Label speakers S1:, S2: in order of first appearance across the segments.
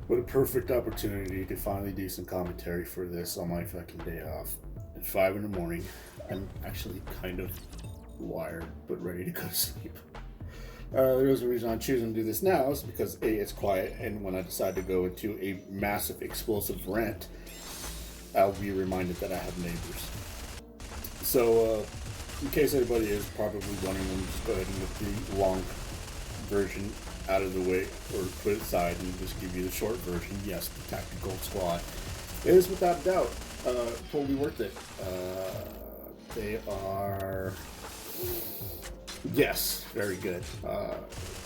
S1: What a perfect opportunity to finally do some commentary for this on my fucking day off. At 5 in the morning, I'm actually kind of wired, but ready to go to sleep. There's a reason I'm choosing to do this now is because A, it's quiet, and when I decide to go into a massive explosive rant, I'll be reminded that I have neighbors. So, in case anybody is probably wondering, let me just go ahead and get the long version out of the way, or put it aside and just give you the short version. Yes, the Tactical Squad is without doubt totally worth it. They are, yes, very good.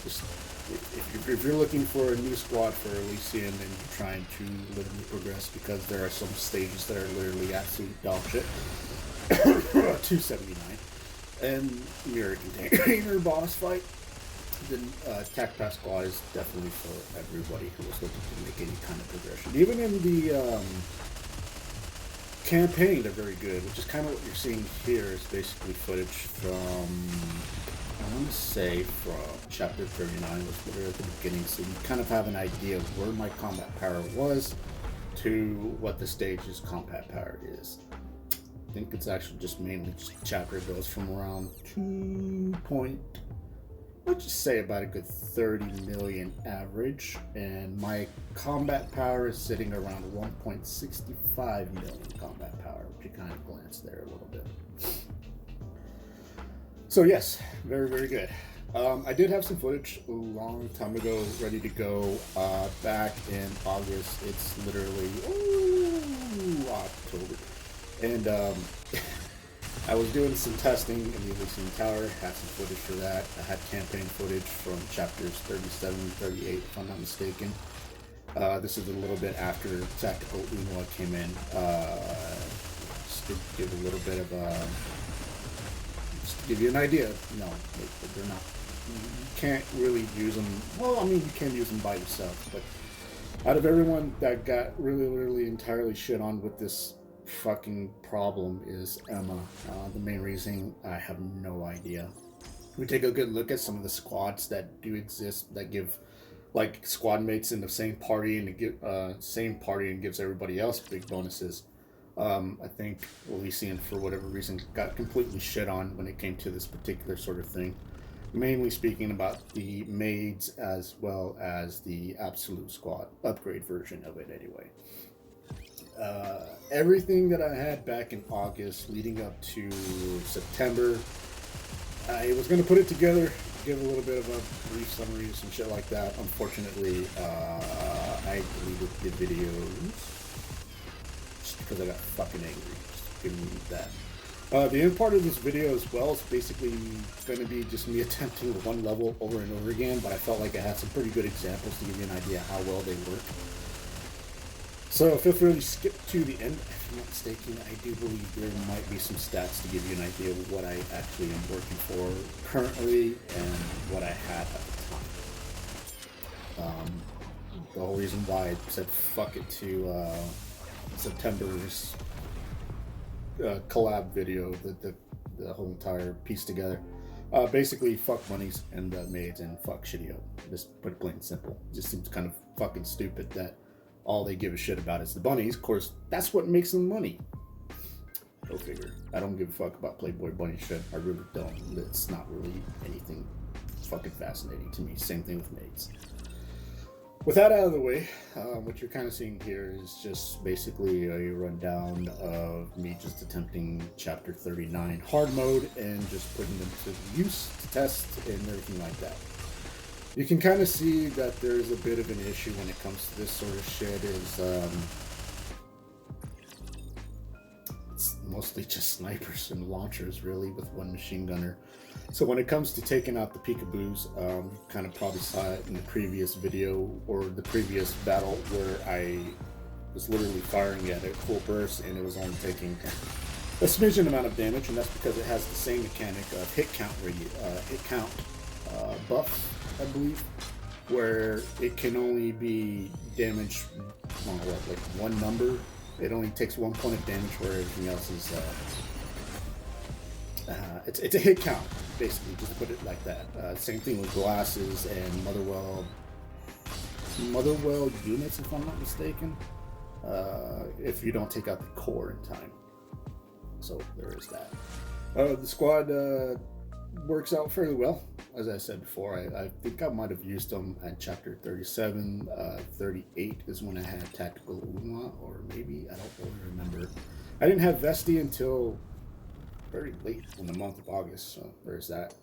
S1: Just if you're looking for a new squad for Elysion and you're trying to literally progress, because there are some stages that are literally absolute dog shit. 279 and mirror container boss fight, then Tacpac Squad is definitely for everybody who is looking to make any kind of progression. Even in the campaign, they're very good, which is kind of what you're seeing here. Is basically footage from, I want to say, from chapter 39, was literally at the beginning, so you kind of have an idea of where my combat power was to what the stage's combat power is. I think it's actually just mainly chapter goes from around 2 point, let's just say about a good 30 million average, and my combat power is sitting around 1.65 million combat power, which you kind of glance there a little bit. So yes, very, very good. I did have some footage a long time ago ready to go back in August. It's literally October. And I was doing some testing in the Elysion Tower, had some footage for that. I had campaign footage from chapters 37 and 38, if I'm not mistaken. This is a little bit after Tactical Eunhwa came in. Just to give a little bit of just to give you an idea. No, they're not. You can't really use them. Well, I mean, you can use them by yourself, but out of everyone that got really entirely shit on with this fucking problem is Eunhwa. The main reason, I have no idea. We take a good look at some of the squads that do exist that give like squad mates in the same party and gives everybody else big bonuses. I think Elysion, for whatever reason, got completely shit on when it came to this particular sort of thing. Mainly speaking about the maids as well as the absolute squad upgrade version of it anyway. Everything that I had back in August leading up to September, I was going to put it together, give a little bit of a brief summary, some shit like that. Unfortunately, I deleted the videos just because I got fucking angry. Just give me that. The end part of this video as well is basically going to be just me attempting one level over and over again, but I felt like I had some pretty good examples to give you an idea how well they work. So feel free to skip to the end. If I'm not mistaken, I do believe there might be some stats to give you an idea of what I actually am working for currently and what I had at the time. The whole reason why I said fuck it to September's collab video, the whole entire piece together. Basically, fuck monies and maids and fuck Shitty-O. Just put it plain and simple. It just seems kind of fucking stupid that all they give a shit about is the bunnies. Of course, that's what makes them money. Go figure. I don't give a fuck about Playboy bunny shit. I really don't. It's not really anything fucking fascinating to me. Same thing with maids. With that out of the way, what you're kind of seeing here is just basically a rundown of me just attempting chapter 39 hard mode and just putting them to use, to test, and everything like that. You can kind of see that there's a bit of an issue when it comes to this sort of shit. It's mostly just snipers and launchers, really, with one machine gunner. So when it comes to taking out the peekaboos, kind of probably saw it in the previous video or the previous battle where I was literally firing at it full burst and it was only taking a smidgen amount of damage, and that's because it has the same mechanic of hit count buff, I believe, where it can only be damaged like one number. It only takes 1 point of damage, where everything else is it's a hit count, basically, just to put it like that. Same thing with glasses and Motherwell. Motherwell units, if I'm not mistaken, if you don't take out the core in time. So there is that. The squad works out fairly well. As I said before, I think I might have used them at chapter 37. 38 is when I had tactical Eunhwa, or maybe, I don't really remember. I didn't have Vesti until very late in the month of August, so there's that.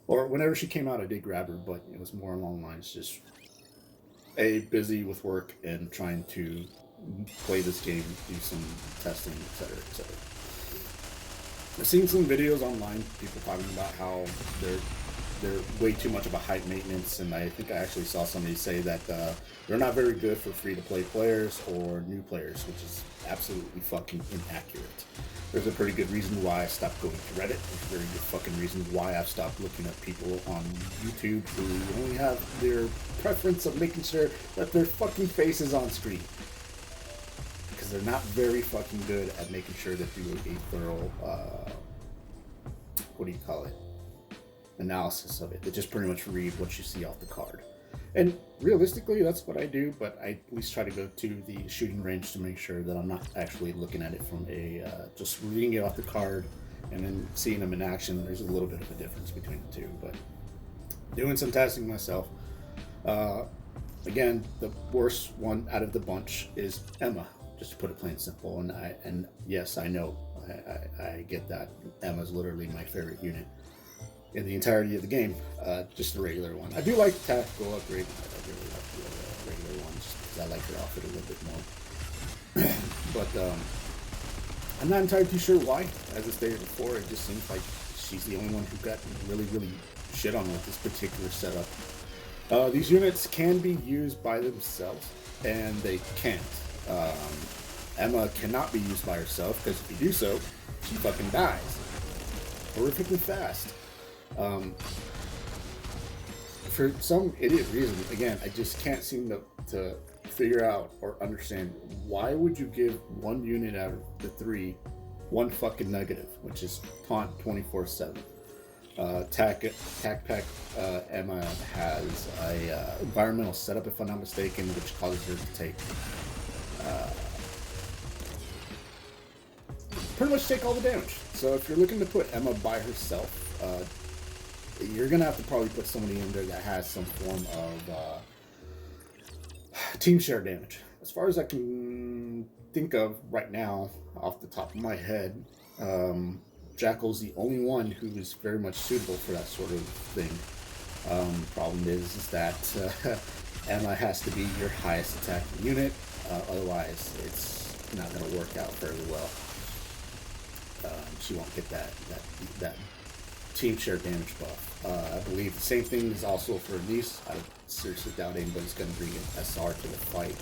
S1: Or whenever she came out, I did grab her, but it was more along the lines just busy with work and trying to play this game, do some testing, etc., etc. I've seen some videos online, people talking about how they're way too much of a hype maintenance, and I think I actually saw somebody say that they're not very good for free-to-play players or new players, which is absolutely fucking inaccurate. There's a pretty good reason why I stopped going to Reddit. There's a very good fucking reason why I've stopped looking at people on YouTube who only have their preference of making sure that their fucking face is on screen. Because they're not very fucking good at making sure that you do a thorough, what do you call it? Analysis of it. They just pretty much read what you see off the card. And realistically, that's what I do, but I at least try to go to the shooting range to make sure that I'm not actually looking at it from just reading it off the card and then seeing them in action. There's a little bit of a difference between the two, but doing some testing myself. Again, the worst one out of the bunch is Emma, just to put it plain and simple. And yes, I know, I get that. Emma's literally my favorite unit in the entirety of the game, just the regular one. I do like the tactical upgrade. I really like the regular one just because I like her outfit a little bit more. But I'm not entirely too sure why. As I stated before, it just seems like she's the only one who got really, really shit on with this particular setup. These units can be used by themselves, and they can't. Emma cannot be used by herself, because if you do so, she fucking dies horrifically fast. For some idiot reason, again, I just can't seem to figure out or understand why would you give one unit out of the three one fucking negative, which is taunt 24/7. Tacpac Emma has a environmental setup, if I'm not mistaken, which causes her to take pretty much take all the damage. So if you're looking to put Emma by herself, you're gonna have to probably put somebody in there that has some form of team share damage. As far as I can think of right now, off the top of my head, Jackal's the only one who is very much suitable for that sort of thing. Problem is that Emma has to be your highest attacking unit, otherwise it's not going to work out fairly well. She won't get that team share damage buff. I believe the same thing is also for Elise. I seriously doubt anybody's going to bring an SR to the fight,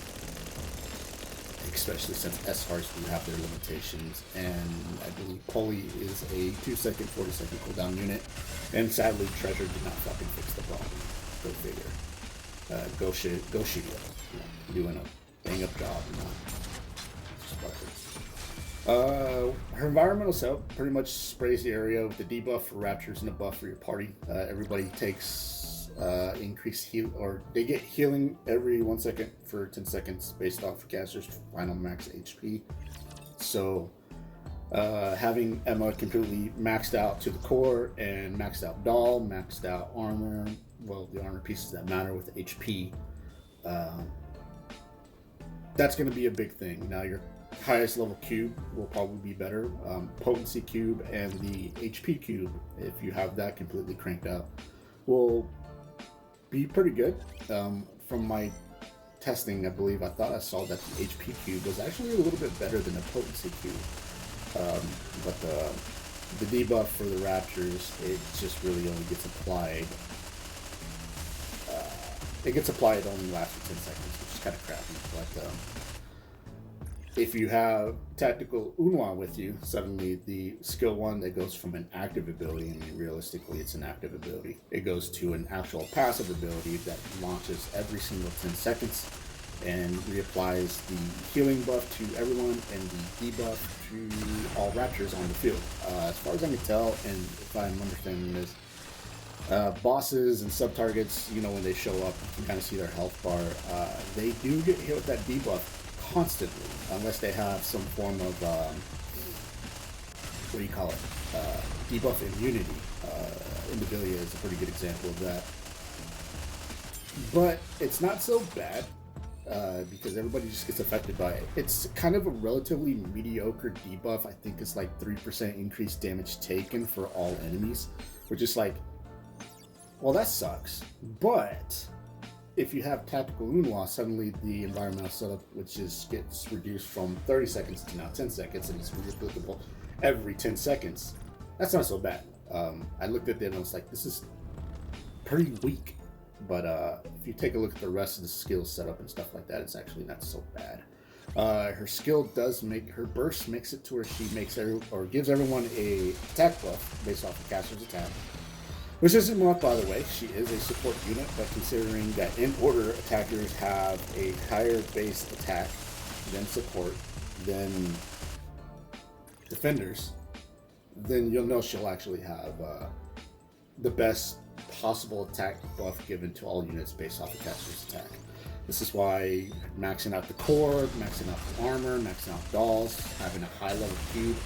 S1: especially since SRs do have their limitations, and I believe Polly is a 2-second, 40-second cooldown unit, and sadly Treasure did not fucking fix the problem. Go figure. Go Shield. Doing a bang up job. Her environmental setup pretty much sprays the area with the debuff for Raptors and a buff for your party. Everybody takes increased heal, or they get healing every 1 second for 10 seconds based off of caster's final max HP. So having Emma completely maxed out to the core and maxed out doll, maxed out armor, well, the armor pieces that matter with HP, that's going to be a big thing. Now your highest level cube will probably be better. Potency cube and the HP cube, if you have that completely cranked out, will be pretty good. From my testing, I believe I thought I saw that the HP cube was actually a little bit better than the potency cube. But the debuff for the Raptors, it just really only gets applied. It gets applied only lasts for 10 seconds, which is kind of crappy. But if you have tactical Eunhwa with you, suddenly the skill 1 that goes from an active ability, I mean realistically it's an active ability, it goes to an actual passive ability that launches every single 10 seconds and reapplies the healing buff to everyone and the debuff to all Raptors on the field. As far as I can tell, and if I'm understanding this, Bosses and sub-targets, you know, when they show up, you can kind of see their health bar. They do get hit with that debuff constantly, unless they have some form of, what do you call it? Debuff immunity. Invisibilia is a pretty good example of that. But it's not so bad, because everybody just gets affected by it. It's kind of a relatively mediocre debuff. I think it's like 3% increased damage taken for all enemies, which is like, well, that sucks. But if you have tactical Eunhwa, suddenly the environmental setup, which gets reduced from 30 seconds to now 10 seconds, and it's replicable every 10 seconds. That's not so bad. I looked at it and I was like, this is pretty weak. But if you take a look at the rest of the skill setup and stuff like that, it's actually not so bad. Her skill does make her burst makes it to where she makes gives everyone a attack buff based off the caster's attack, which isn't much, by the way. She is a support unit, but considering that in order attackers have a higher base attack than support than defenders, then you'll know she'll actually have the best possible attack buff given to all units based off the caster's attack. This is why maxing out the core, maxing out the armor, maxing out dolls, having a high level cube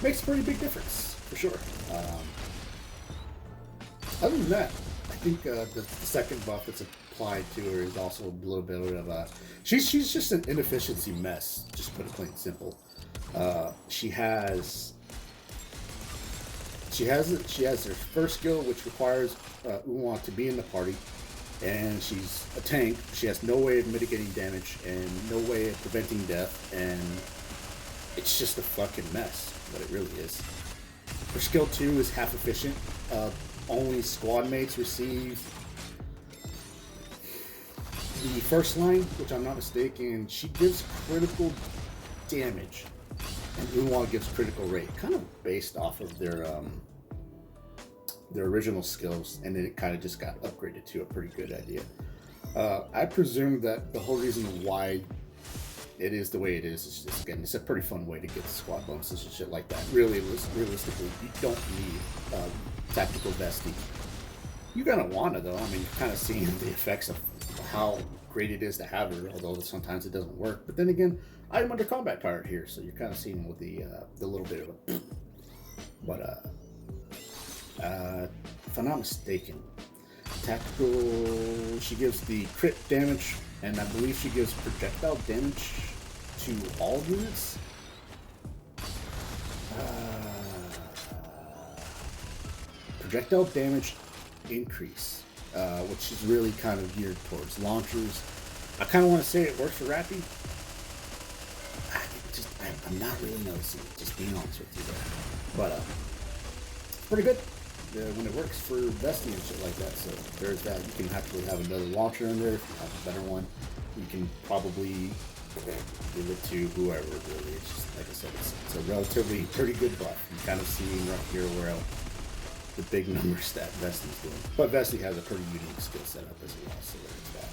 S1: makes a pretty big difference, for sure. Other than that, I think the second buff that's applied to her is also a little bit of a... She's just an inefficiency mess, just to put it plain and simple. She has her first skill, which requires Eunhwa to be in the party, and she's a tank. She has no way of mitigating damage and no way of preventing death, and it's just a fucking mess, what it really is. Her skill 2 is half efficient. Only squad mates receive the first line, which I'm not mistaken. She gives critical damage, and Eunhwa gives critical rate, kind of based off of their original skills, and then it kind of just got upgraded to a pretty good idea. I presume that the whole reason why it is the way it is just, again, it's a pretty fun way to get squad bonuses and shit like that. Really, realistically, you don't need tactical Vesti. You're gonna want to, though. I mean, you're kind of seeing the effects of how great it is to have her, although sometimes it doesn't work. But then again, I'm under combat power here, so you're kind of seeing with the little bit of a... But, if I'm not mistaken, tactical, she gives the crit damage, and I believe she gives projectile damage to all units. Projectile damage increase, which is really kind of geared towards launchers. I kind of want to say it works for Rappy. I'm not really noticing it, just being honest with you there. But pretty good when it works for Vesti and shit like that. So there's that. You can actually have another launcher in there. If you have a better one, you can probably give it to whoever, really. It's just, like I said, it's a relatively pretty good buff. You're kind of seeing right here where the big numbers that Vesti's doing. But Vesti has a pretty unique skill setup as well, so there's that.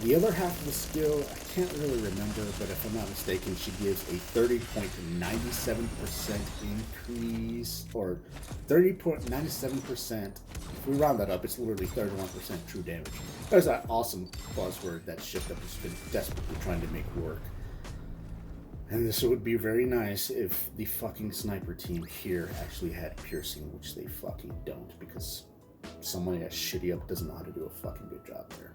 S1: The other half of the skill, I can't really remember, but if I'm not mistaken, she gives a 30.97% increase, or 30.97%. If we round that up, it's literally 31% true damage. There's that awesome buzzword that Shift Up has been desperately trying to make work. And this would be very nice if the fucking sniper team here actually had piercing, which they fucking don't, because someone as shitty up doesn't know how to do a fucking good job there.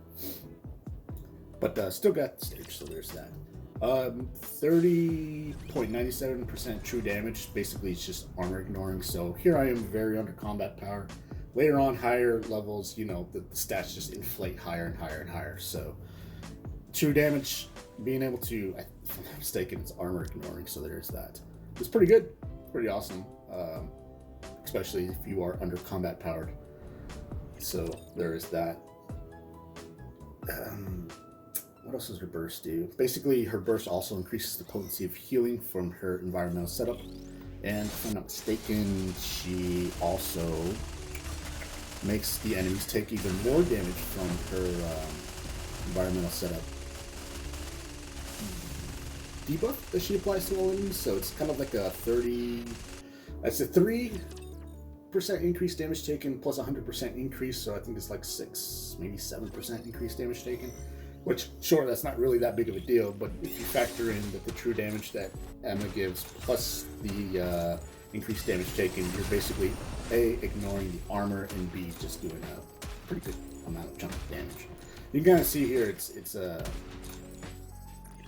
S1: But still got the stage, so there's that. 30.97% true damage. Basically, it's just armor ignoring. So here I am, very under combat power. Later on, higher levels, you know, the stats just inflate higher and higher and higher. So true damage, being able to, if I'm not mistaken, it's armor ignoring. So there's that. It's pretty good, pretty awesome, especially if you are under combat powered. So there is that. What else does her burst do? Basically, her burst also increases the potency of healing from her environmental setup. And if I'm not mistaken, she also makes the enemies take even more damage from her environmental setup debuff that she applies to all enemies. So it's kind of like a 3 5% increased damage taken plus 100% increase, so I think it's like 6, maybe 7% increased damage taken. Which, sure, that's not really that big of a deal, but if you factor in that the true damage that Emma gives plus the increased damage taken, you're basically A, ignoring the armor, and B, just doing a pretty good amount of chunk of damage. You can kind of see here,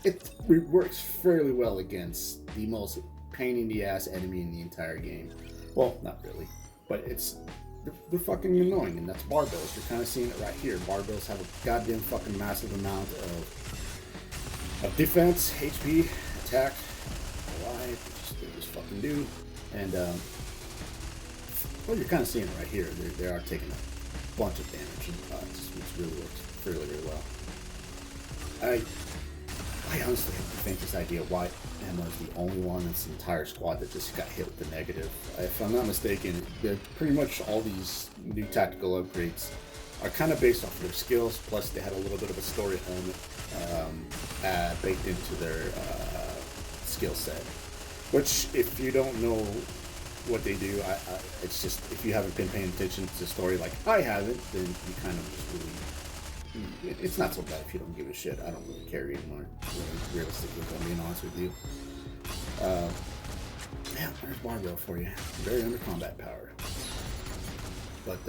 S1: it works fairly well against the most pain in the ass enemy in the entire game. Well, not really, but they're fucking annoying, and that's barbells. You're kind of seeing it right here. Barbells have a goddamn fucking massive amount of defense, HP, attack, life. They just fucking do. And well, you're kind of seeing it right here. They are taking a bunch of damage, and it really works really well. I honestly have to think this idea why Emma is the only one in this entire squad that just got hit with the negative. If I'm not mistaken, pretty much all these new tactical upgrades are kind of based off their skills, plus they had a little bit of a story element baked into their skill set. Which, if you don't know what they do, it's just, if you haven't been paying attention to the story like I haven't, then you kind of just really... It's not so bad if you don't give a shit. I don't really care anymore. Realistically, if I'm being honest with you. Yeah, there's barbell for you. Very under combat power. But,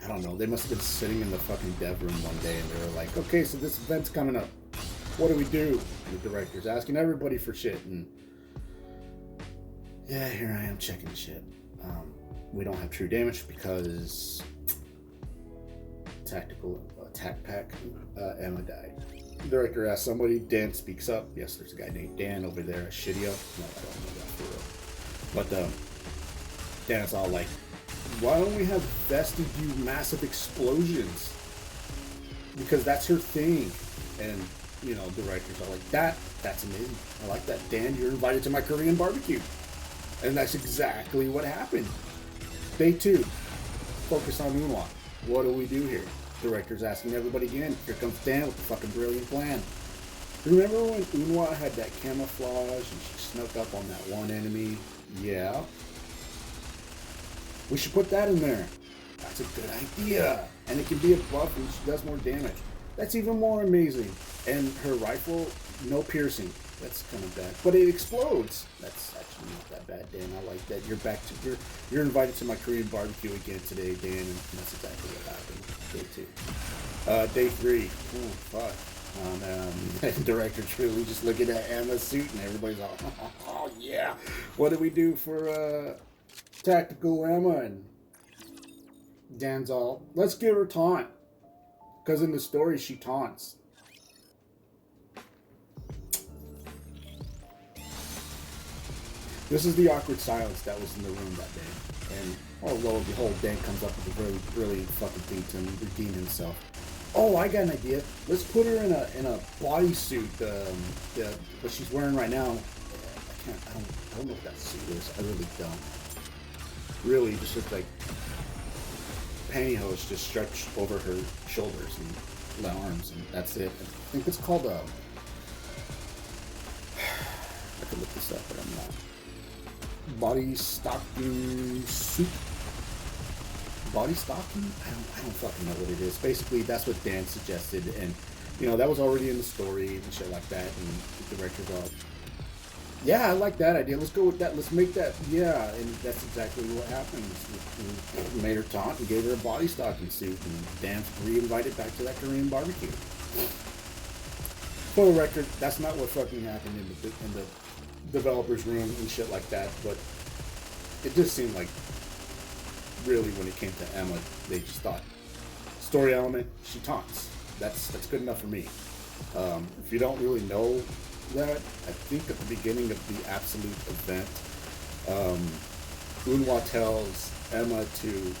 S1: I don't know. They must have been sitting in the fucking dev room one day and they were like, okay, so this event's coming up. What do we do? And the director's asking everybody for shit. And yeah, here I am checking shit. We don't have true damage because... Tacpac Emma died. The director asked somebody. Dan speaks up. Yes, there's a guy named Dan over there. Shidio. No, I don't know that for real. But Dan's all like, why don't we have Vesti do massive explosions? Because that's her thing. And, you know, directors are like, that's amazing. I like that. Dan, you're invited to my Korean barbecue. And that's exactly what happened. Day 2. Focus on Eunhwa. What do we do here? Director's asking everybody again. Here comes Dan with the fucking brilliant plan. Remember when Eunhwa had that camouflage and she snuck up on that one enemy? Yeah. We should put that in there. That's a good idea. And it can be a buff and she does more damage. That's even more amazing. And her rifle, no piercing. That's kind of bad. But it explodes. That's actually not that bad, Dan. I like that. You're invited to my Korean barbecue again today, Dan, and that's exactly what happened. Day 2. Day 3. Oh, fuck. The director's really just looking at Emma's suit and everybody's all, oh yeah. What do we do for tactical Emma? And Dan's all, let's give her taunt. Because in the story she taunts. This is the awkward silence that was in the room that day. And, oh, lo and behold, Dan comes up with a really brilliant fucking thing to redeem himself. Oh, I got an idea. Let's put her in a bodysuit, what she's wearing right now. I don't know what that suit is. I really don't. Really, just looks like pantyhose just stretched over her shoulders and arms, and that's it. I think it's called I could look this up, but I'm not. Body stocking suit. Body stocking? I don't fucking know what it is. Basically, that's what Dan suggested, and you know that was already in the story and shit like that. And the director thought, yeah, I like that idea. Let's go with that. Let's make that. Yeah, and that's exactly what happened. We made her taunt and gave her a body stocking suit, and Dan re-invited back to that Korean barbecue. For the record, that's not what fucking happened in the developer's room and shit like that, but it just seemed like really when it came to Emma, they just thought story element, she taunts. That's good enough for me. If you don't really know that, I think at the beginning of the absolute event, Eunhwa tells Emma to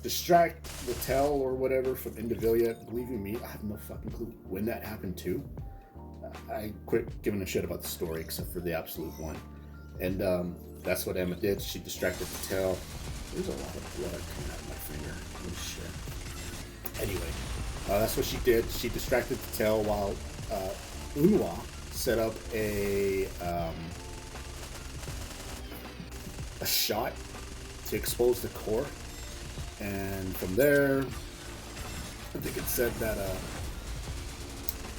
S1: distract the Tell or whatever from Indivilia. Believe you me, I have no fucking clue when that happened too. I quit giving a shit about the story except for the absolute one. And that's what Emma did. She distracted the Tell. There's a lot of blood coming out of my finger. Oh shit. Anyway, that's what she did. She distracted the Tell while Eunhwa set up a shot to expose the core, and from there, I think it said that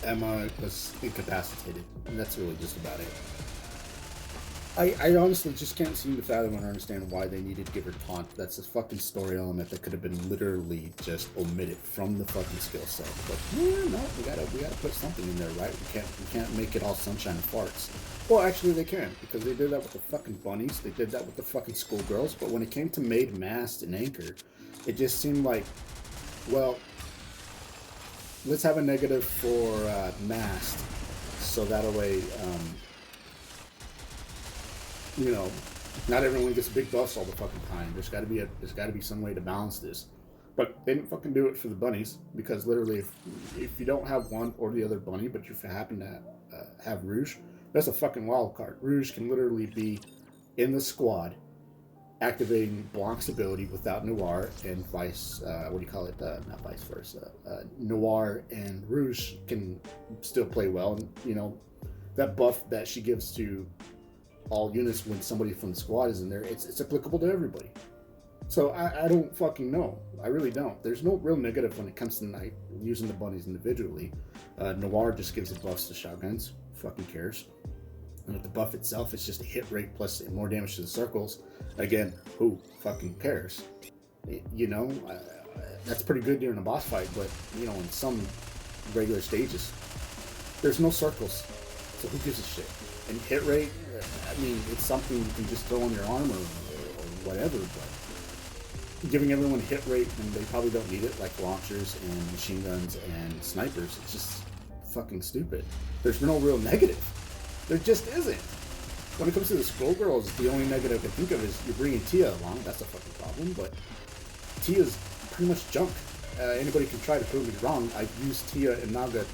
S1: Emma was incapacitated, and that's really just about it. I honestly just can't seem to fathom or understand why they needed to give her taunt. That's a fucking story element that could have been literally just omitted from the fucking skill set. But yeah, no, we gotta put something in there, right? We can't make it all sunshine and farts. Well, actually they can, because they did that with the fucking bunnies, they did that with the fucking schoolgirls, but when it came to Maid, Mast, and Anchor, it just seemed like, well, let's have a negative for Mast, so that way, you know, not everyone gets big buffs all the fucking time. There's got to be some way to balance this. But they didn't fucking do it for the bunnies, because literally, if you don't have one or the other bunny, but you happen to have Rouge, that's a fucking wild card. Rouge can literally be in the squad, activating Blanc's ability without Noir, and not vice versa. Noir and Rouge can still play well, and you know, that buff that she gives to all units when somebody from the squad is in there, it's applicable to everybody. So I don't fucking know. I really don't. There's no real negative when it comes to using the bunnies individually. Noir just gives it buffs to shotguns. Fucking cares. And with the buff itself, it's just a hit rate plus more damage to the circles. Again, who fucking cares? You know, that's pretty good during a boss fight, but you know, in some regular stages, there's no circles. So who gives a shit? And hit rate, I mean, it's something you can just throw on your armor or whatever, but giving everyone hit rate when they probably don't need it, like launchers and machine guns and snipers, it's just fucking stupid. There's no real negative. There just isn't. When it comes to the Skullgirls, the only negative I can think of is you're bringing Tia along. That's a fucking problem, but Tia's pretty much junk. Anybody can try to prove me wrong. I've used Tia and Naga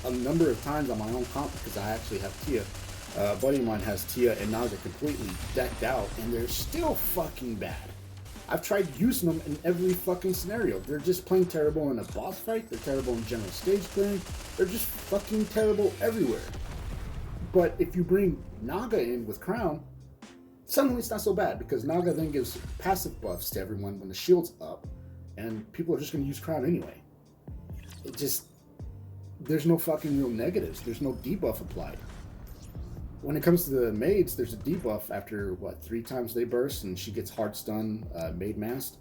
S1: a number of times on my own comp because I actually have Tia. A buddy of mine has Tia and Naga completely decked out, and they're still fucking bad. I've tried using them in every fucking scenario. They're just plain terrible in a boss fight. They're terrible in general stage clearing. They're just fucking terrible everywhere. But if you bring Naga in with Crown, suddenly it's not so bad, because Naga then gives passive buffs to everyone when the shield's up, and people are just going to use Crown anyway. It just, there's no fucking real negatives. There's no debuff applied. When it comes to the maids, there's a debuff after, 3 times they burst, and she gets hard stun, maid mast.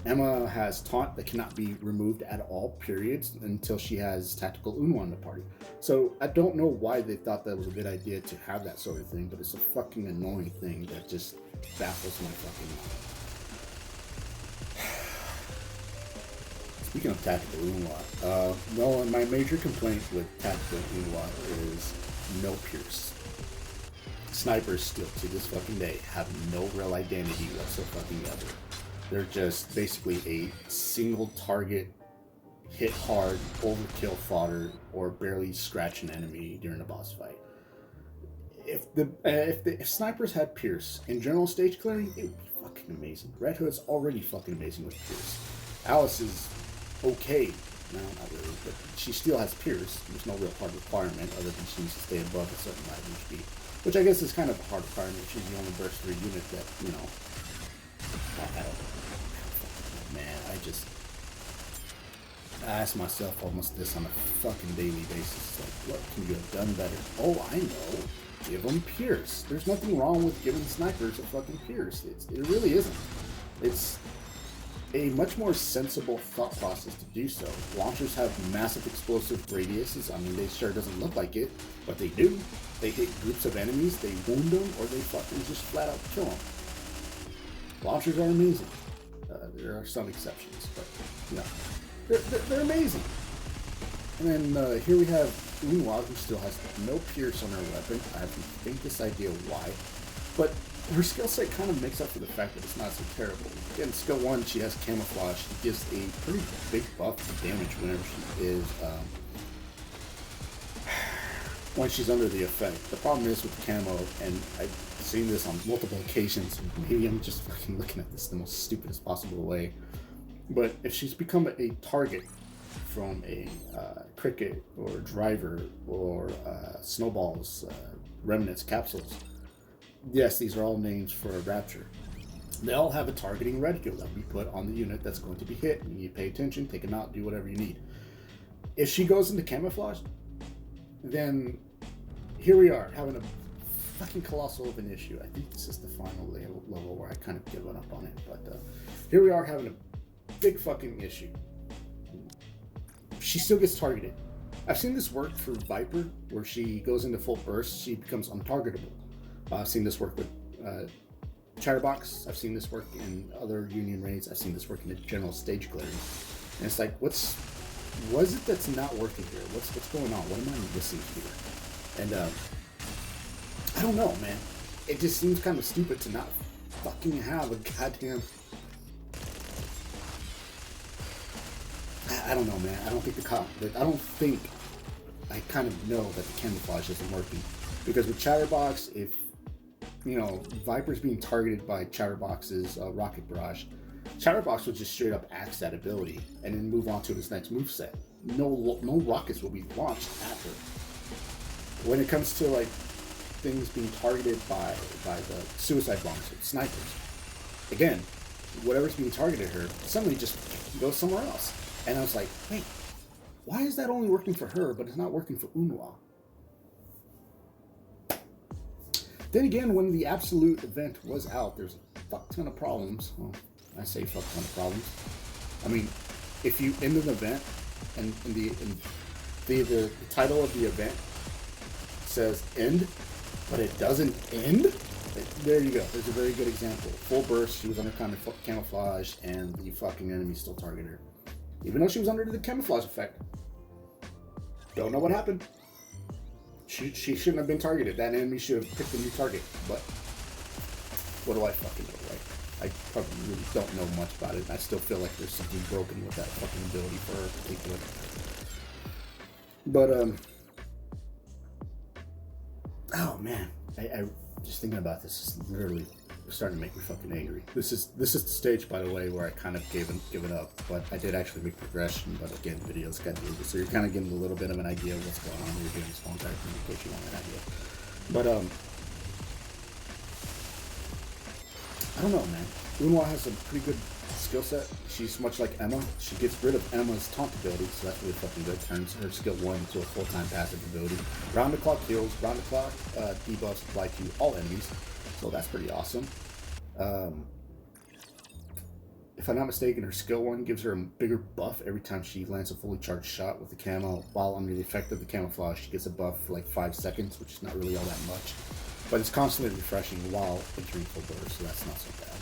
S1: Emma has taunt that cannot be removed at all, periods, until she has tactical Eunhwa in the party. So I don't know why they thought that was a good idea to have that sort of thing, but it's a fucking annoying thing that just baffles my fucking mind. Speaking of tactical Eunhwa, well, my major complaint with tactical Eunhwa is no pierce. Snipers still to this fucking day have no real identity whatsoever. They're just basically a single target, hit hard, overkill fodder, or barely scratch an enemy during a boss fight. If snipers had Pierce in general stage clearing, it would be fucking amazing. Red Hood's already fucking amazing with Pierce. Alice is okay. No, not really, but she still has Pierce. There's no real hard requirement other than she needs to stay above a certain life HP. Which I guess is kind of a hard requirement. She's the only burst 3 unit that, you know, I don't know. Man, I ask myself almost this on a fucking daily basis. Like, what can you have done better? Oh, I know. Give them Pierce. There's nothing wrong with giving snipers a fucking Pierce. It really isn't. It's a much more sensible thought process to do so. Launchers have massive explosive radiuses. I mean, they sure doesn't look like it, but they do. They hit groups of enemies, they wound them, or they fucking just flat out kill them. Launchers are amazing. There are some exceptions, but you know, they're amazing. And then here we have Eunhwa, who still has no pierce on her weapon. I have the faintest idea why, but her skill set kind of makes up for the fact that it's not so terrible. Again, skill 1, she has camouflage. She gives a pretty big buff to damage whenever she is when she's under the effect. The problem is with camo, and I've seen this on multiple occasions, maybe I'm just fucking looking at this the most stupidest possible way, but if she's become a target from a cricket or driver or snowballs, remnants, capsules, yes, these are all names for a rapture. They all have a targeting reticle that we put on the unit that's going to be hit. You need to pay attention, take them out, do whatever you need. If she goes into camouflage, then here we are having a fucking colossal of an issue. I think this is the final level where I kind of given up on it, but here we are having a big fucking issue. She still gets targeted. I've seen this work for Viper, where she goes into full burst, she becomes untargetable. I've seen this work with Chatterbox. I've seen this work in other Union raids. I've seen this work in the general stage clearing. And it's like, what is it that's not working here? What's going on? What am I missing here? And I don't know, man. It just seems kind of stupid to not fucking have a goddamn... I don't know, man. I don't think I kind of know that the camouflage isn't working. Because with Chatterbox, if, you know, Viper's being targeted by Chatterbox's rocket barrage, Chatterbox will just straight up axe that ability and then move on to his next moveset. No rockets will be launched at her. When it comes to like things being targeted by the suicide bombs with snipers, again, whatever's being targeted at her suddenly just goes somewhere else. And I was like, wait, why is that only working for her, but it's not working for Eunhwa? Then again, when the absolute event was out, there's a fuck ton of problems. Well, I say fuck ton of problems. I mean, if you end an event and the title of the event says end, but it doesn't end, there you go. There's a very good example. Full burst, she was under camouflage, and the fucking enemy still targeted her. Even though she was under the camouflage effect. Don't know what happened. She shouldn't have been targeted. That enemy should have picked a new target. But what do I fucking know, right? I probably really don't know much about it. I still feel like there's something broken with that fucking ability for her particular. But oh man, I just thinking about this is literally starting to make me fucking angry. This is the stage, by the way, where I kind of given up, but I did actually make progression. But again, videos got moved, so you're kind of getting a little bit of an idea of what's going on. You're getting this long time communication on that idea. But I don't know, man. Eunhwa has a pretty good skill set. She's much like Emma. She gets rid of Emma's taunt ability, so that's really fucking good. Turns her skill 1 into a full-time passive ability. Round the clock kills, round the clock debuffs apply to all enemies, so that's pretty awesome. If I'm not mistaken, her skill 1 gives her a bigger buff every time she lands a fully charged shot with the camo. While under the effect of the camouflage, she gets a buff for like 5 seconds, which is not really all that much. But it's constantly refreshing while entering full burst, so that's not so bad.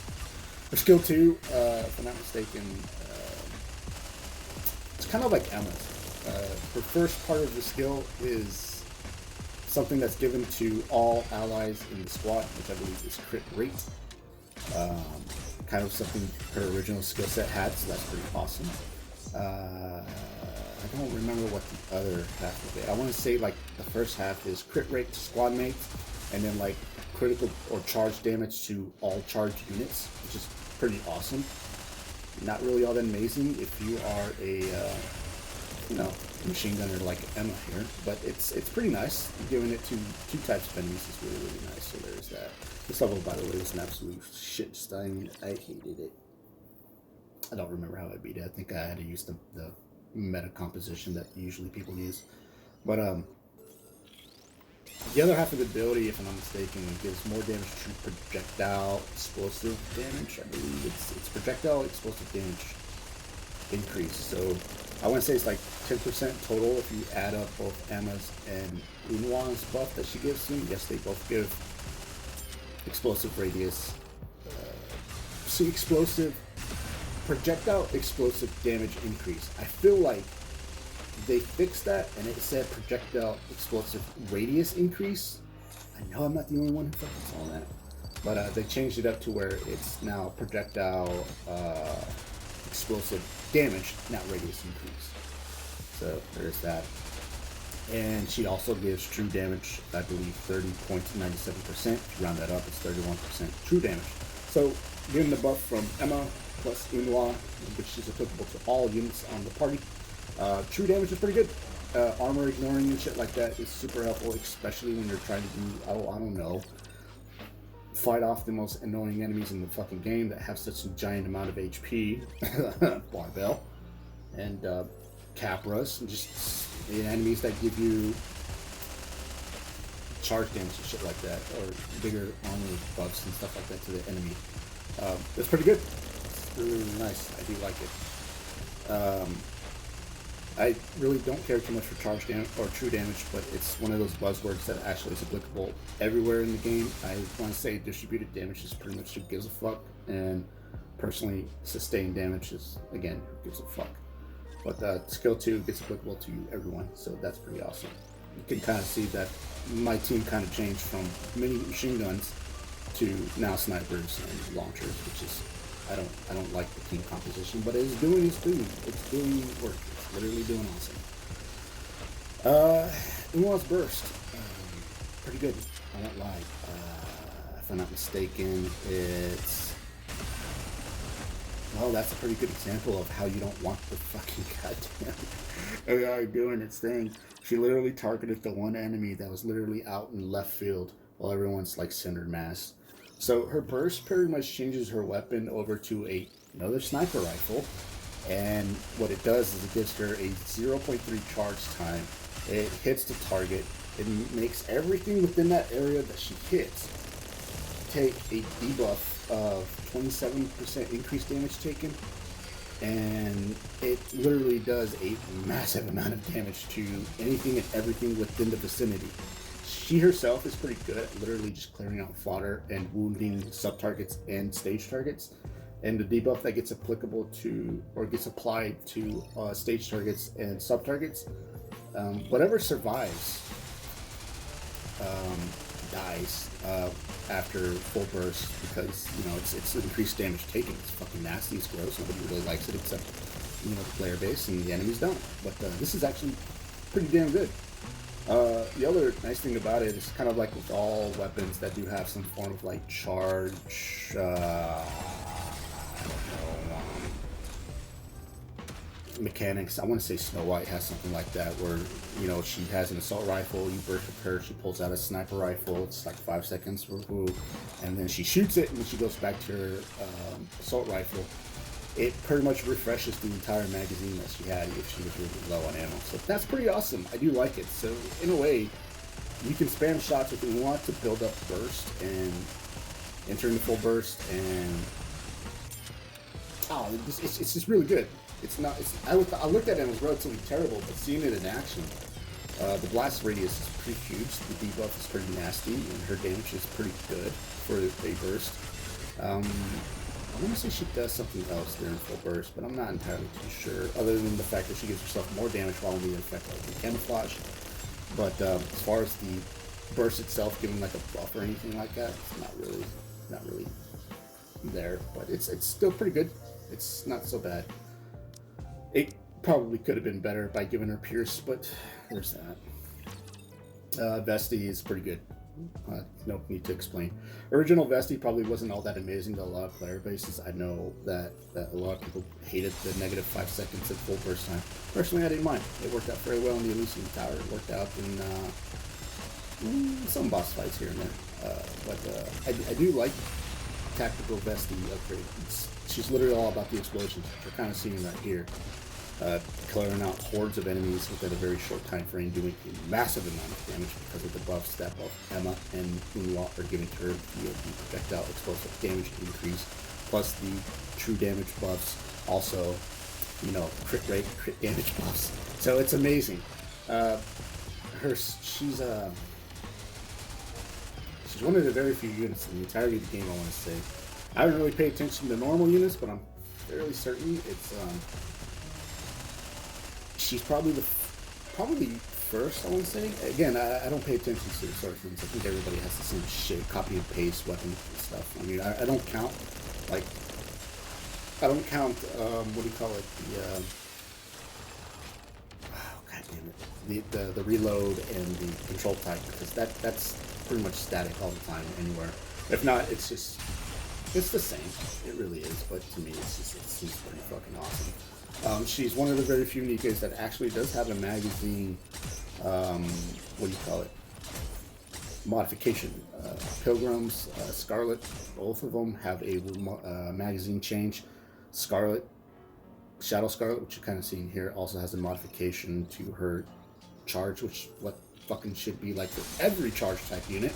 S1: Her skill 2, if I'm not mistaken, it's kind of like Emma's. Her first part of the skill is something that's given to all allies in the squad, which I believe is crit rate. Kind of something her original skill set had, so that's pretty awesome. I don't remember what the other half of it. I want to say like the first half is crit rate to squad mates, and then like critical or charge damage to all charged units, which is pretty awesome. Not really all that amazing if you are a machine gunner like Emma here, but it's pretty nice. Giving it to 2 types of enemies is really, really nice. So there's that. This level, by the way, was an absolute shit stain. I hated it. I don't remember how I beat it. I think I had to use the meta composition that usually people use. But the other half of the ability, if I'm not mistaken, gives more damage to projectile explosive damage. I believe it's projectile explosive damage increase. So I want to say it's like 10% total if you add up both Emma's and Eunhwa's buff that she gives them. Yes, they both give explosive radius. See, projectile explosive damage increase. I feel like they fixed that and it said projectile explosive radius increase. I know I'm not the only one who fucking saw that, but they changed it up to where it's now projectile explosive damage, not radius increase. So there's that. And she also gives true damage, I believe 30.97%. If you round that up, it's 31% true damage. So getting the buff from Emma plus Eunhwa, which is applicable to all units on the party. True damage is pretty good. Armor ignoring and shit like that is super helpful, especially when you're trying to do, I don't know, fight off the most annoying enemies in the fucking game that have such a giant amount of HP, barbell, and Capras, and just the enemies that give you charge damage and shit like that, or bigger armor buffs and stuff like that to the enemy. It's pretty good. It's really, really nice. I do like it. I really don't care too much for charge damage or true damage, but it's one of those buzzwords that actually is applicable everywhere in the game. I want to say distributed damage is pretty much who gives a fuck, and personally, sustained damage is, again, who gives a fuck. But skill 2 gets applicable to everyone, so that's pretty awesome. You can kind of see that my team kind of changed from mini machine guns to now snipers and launchers, which is, I don't like the team composition, but it's doing its thing. It's doing work. It's literally doing awesome. Eunhwa's burst, pretty good. I won't lie. If I'm not mistaken, it's, well, that's a pretty good example of how you don't want the fucking goddamn AI doing its thing. She literally targeted the one enemy that was literally out in left field while everyone's like centered mass. So her burst pretty much changes her weapon over to another sniper rifle, and what it does is it gives her a 0.3 charge time. It hits the target. It makes everything within that area that she hits take a debuff of 27% increased damage taken, and it literally does a massive amount of damage to anything and everything within the vicinity. She herself is pretty good at literally just clearing out fodder and wounding sub-targets and stage targets, and the debuff that gets applicable to, or gets applied to stage targets and sub-targets, whatever survives dies after full burst, because it's increased damage taken. It's fucking nasty, it's gross, nobody really likes it except the player base, and the enemies don't. But this is actually pretty damn good. The other nice thing about it is, kind of like with all weapons that do have some form of like charge, mechanics. I want to say Snow White has something like that, where she has an assault rifle, you burst with her, she pulls out a sniper rifle, it's like 5 seconds for who, and then she shoots it, and then she goes back to her assault rifle. It pretty much refreshes the entire magazine that she had if she was really low on ammo. So that's pretty awesome. I do like it. So in a way, you can spam shots if you want to build up burst and enter into full burst, and it's just really good. It's not. I looked at it and it was relatively terrible, but seeing it in action, the blast radius is pretty huge. The debuff is pretty nasty, and her damage is pretty good for a burst. I want to say she does something else during full burst, but I'm not entirely too sure, other than the fact that she gives herself more damage while in the effect like camouflage. But as far as the burst itself giving like a buff or anything like that, it's not really there. But it's still pretty good. It's not so bad. It probably could have been better by giving her Pierce, but there's that. Vesti is pretty good. No need to explain. Original Vesti probably wasn't all that amazing to a lot of player bases. I know that a lot of people hated the negative 5 seconds at full burst time. Personally, I didn't mind. It worked out very well in the Elysion Tower. It worked out in some boss fights here and there. I do like tactical Vesti upgrade. She's literally all about the explosions. We're kind of seeing that here. Clearing out hordes of enemies within a very short time frame, doing a massive amount of damage because of the buffs that both Emma and Eunhwa are giving her, the projectile explosive damage increase, plus the true damage buffs, also, crit rate, crit damage buffs. So it's amazing. She's one of the very few units in the entirety of the game, I want to say. I haven't really paid attention to normal units, but I'm fairly certain it's she's probably first, I want to say. Again, I don't pay attention to sort of things. I think everybody has the same shit, copy and paste weapons and stuff. I mean, I don't count, what do you call it, god damn it, the reload and the control type, because that's pretty much static all the time, anywhere. If not, it's the same. It really is, but to me, it's pretty fucking awesome. She's one of the very few Nikkes that actually does have a magazine, modification. Pilgrims, Scarlet, both of them have a magazine change. Scarlet, Shadow Scarlet, which you're kind of seeing here, also has a modification to her charge, which what fucking should be like for every charge type unit,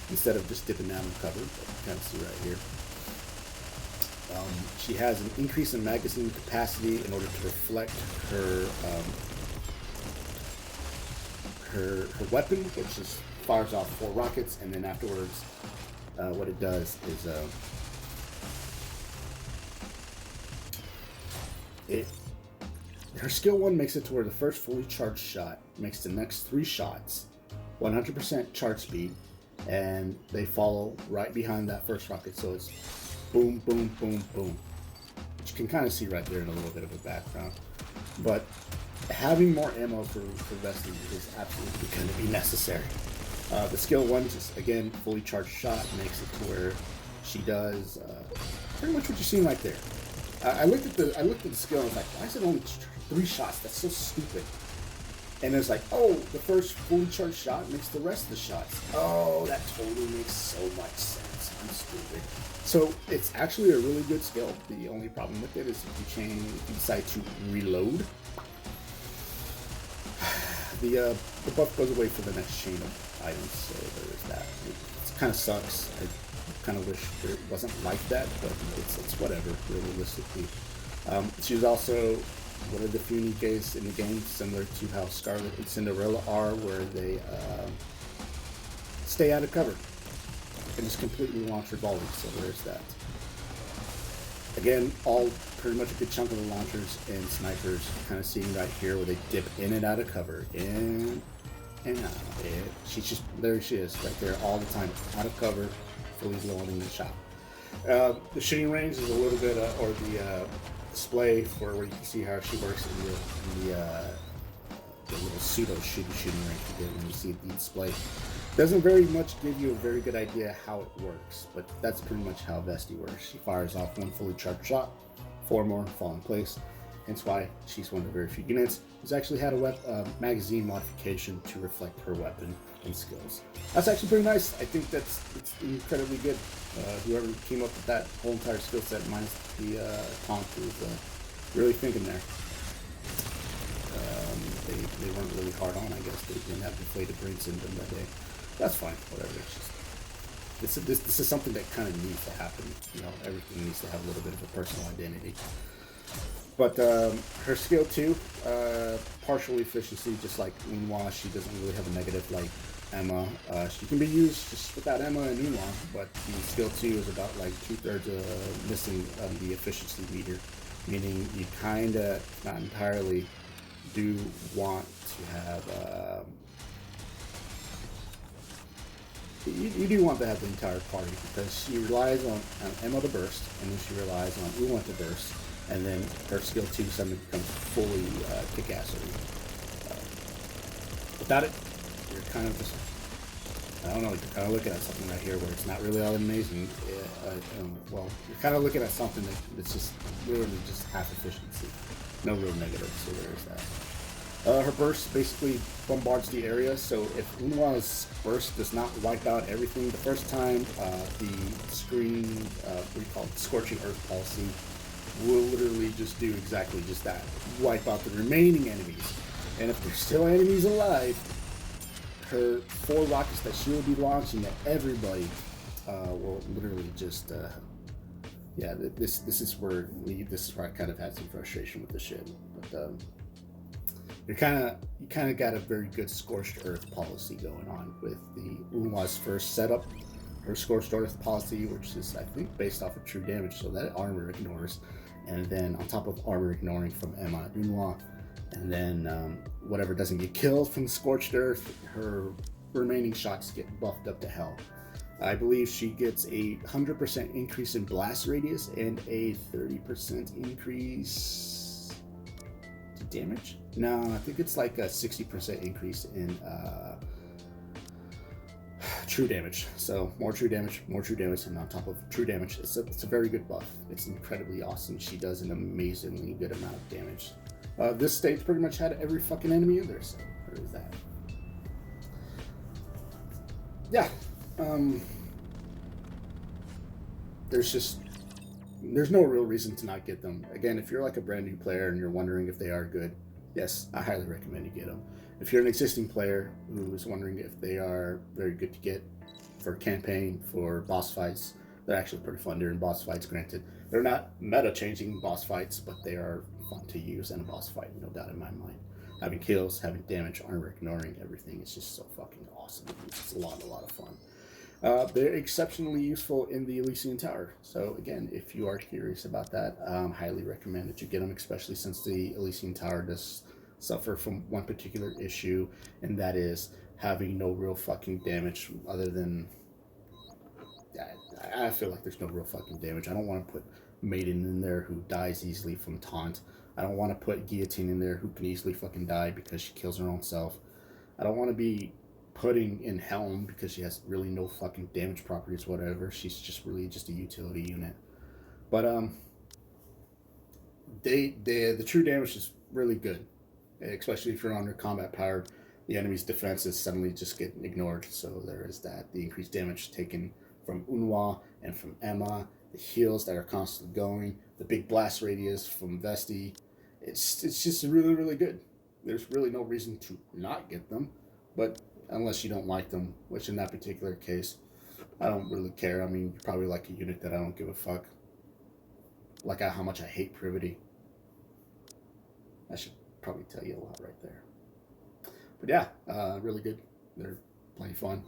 S1: instead of just dipping down the cover. But you kind of see right here. She has an increase in magazine capacity in order to reflect her her weapon, which is fires off 4 rockets, and then afterwards, what it does is her skill 1 makes it to where the first fully charged shot makes the next 3 shots 100% charge speed, and they follow right behind that first rocket. So it's boom, boom, boom, boom, which you can kind of see right there in a little bit of a background. But having more ammo for Vesti is absolutely going to be necessary. The skill 1, just again, fully charged shot, makes it to where she does pretty much what you're seeing right there. I looked at the skill and I was like, why is it only 3 shots? That's so stupid. And it's like, oh, the first fully charged shot makes the rest of the shots. Oh, that totally makes so much sense. I'm stupid. So it's actually a really good skill. The only problem with it is if you decide to reload, the buff goes away for the next chain of items. So there's that. It kind of sucks. I kind of wish it wasn't like that, but it's whatever, realistically. She's also one of the few Nikkes in the game, similar to how Scarlet and Cinderella are, where they stay out of cover and just completely launch her volley. So there's that. Again, all pretty much a good chunk of the launchers and snipers, kind of seeing right here where they dip in and out of cover, in and out. There she is, right there all the time, out of cover, fully loading the shot. The shooting range is a little bit, or the display for where you can see how she works in the little pseudo shooting range you get when you see the display. Doesn't very much give you a very good idea how it works, but that's pretty much how Vesti works. She fires off 1 fully charged shot, 4 more fall in place. Hence why she's one of the very few units who's actually had a magazine modification to reflect her weapon and skills. That's actually pretty nice. I think it's incredibly good. Whoever came up with that whole entire skill set minus the taunt is really thinking there. They weren't really hard on, I guess. They didn't have deflated brain syndrome that day. That's fine, whatever. It's just this is something that kind of needs to happen. You know, everything needs to have a little bit of a personal identity. But her skill 2, partial efficiency, just like Eunhwa, she doesn't really have a negative like Emma. She can be used just without Emma and Eunhwa, but the skill 2 is about like 2/3 missing the efficiency meter, meaning you kind of, not entirely, do want to have you do want to have the entire party, because she relies on Emma to burst, and then she relies on Eunhwa to burst, and then her skill 2 suddenly becomes fully kick-assery. Without it, you're kind of just, I don't know, you're kind of looking at something right here where it's not really all amazing. Well, you're kind of looking at something that's just literally just half efficiency. No real negative, so there's that. Her burst basically bombards the area, so if Eunhwa's burst does not wipe out everything the first time, the screen, what do you call it, Scorching Earth policy, will literally just do exactly just that. Wipe out the remaining enemies. And if there's still enemies alive, her 4 rockets that she will be launching at everybody will literally just, yeah, this is where I kind of had some frustration with the shit. But you kind of got a very good Scorched Earth policy going on with the Eunhwa's first setup. Her Scorched Earth policy, which is, I think, based off of true damage, so that armor ignores. And then on top of armor ignoring from Emma and Eunhwa, and then whatever doesn't get killed from Scorched Earth, her remaining shots get buffed up to hell. I believe she gets a 100% increase in blast radius and a 30% increase to damage. No, I think it's like a 60% increase in true damage. So more true damage, and on top of true damage, it's a very good buff. It's incredibly awesome. She does an amazingly good amount of damage. This stage pretty much had every fucking enemy in there, so there is that. yeah, um, there's no real reason to not get them. Again, if you're like a brand new player and you're wondering if they are good, yes, I highly recommend you get them. If you're an existing player who is wondering if they are very good to get for campaign, for boss fights, they're actually pretty fun during boss fights. Granted, they're not meta changing boss fights, but they are fun to use in a boss fight, no doubt in my mind. Having kills, having damage, armor ignoring everything is just so fucking awesome. It's a lot of fun. They're exceptionally useful in the Elysion Tower. So again, if you are curious about that, highly recommend that you get them, especially since the Elysion Tower does suffer from one particular issue, and that is having no real fucking damage other than. I feel like there's no real fucking damage. I don't want to put Maiden in there who dies easily from taunt. I don't want to put Guillotine in there who can easily fucking die because she kills her own self. I don't want to be putting in Helm because she has really no fucking damage properties, whatever. She's just really just a utility unit. But the true damage is really good, especially if you're under combat powered. The enemy's defenses suddenly just get ignored. So there is that. The increased damage taken from Eunhwa and from Emma, the heals that are constantly going, the big blast radius from Vesti. It's just really good. There's really no reason to not get them, but unless you don't like them, which in that particular case, I don't really care. I mean, you're probably like a unit that I don't give a fuck. Like how much I hate Privity. I should probably tell you a lot right there. But yeah, really good. They're plenty fun.